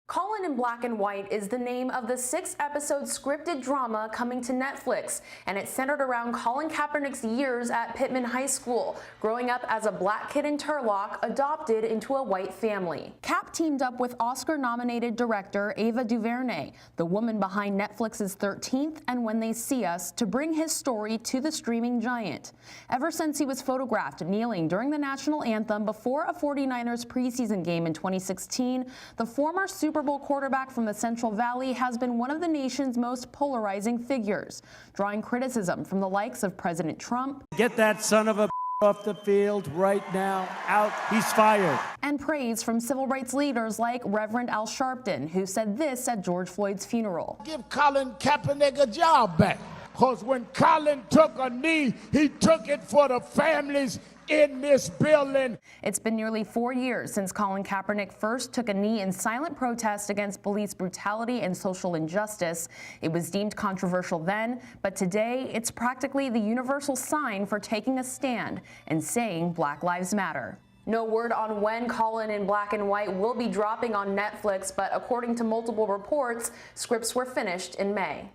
Colin in Black and White is the name of the 6-episode scripted drama coming to Netflix, and it's centered around Colin Kaepernick's years at Pittman High School, growing up as a black kid in Turlock, adopted into a white family. Cap teamed up with Oscar-nominated director Ava DuVernay, the woman behind Netflix's 13th and When They See Us, to bring his story to the streaming giant. Ever since he was photographed kneeling during the national anthem before a 49ers preseason game in 2016, the former Super Bowl quarterback from the Central Valley has been one of the nation's most polarizing figures, drawing criticism from the likes of President Trump. Get that son of a off the field right now. Out. He's fired. And praise from civil rights leaders like Reverend Al Sharpton, who said this at George Floyd's funeral. Give Colin Kaepernick a job back. Because when Colin took a knee, he took it for the families in this building. It's been nearly 4 years since Colin Kaepernick first took a knee in silent protest against police brutality and social injustice. It was deemed controversial then, but today it's practically the universal sign for taking a stand and saying Black Lives Matter. No word on when Colin in Black and White will be dropping on Netflix, but according to multiple reports, scripts were finished in May.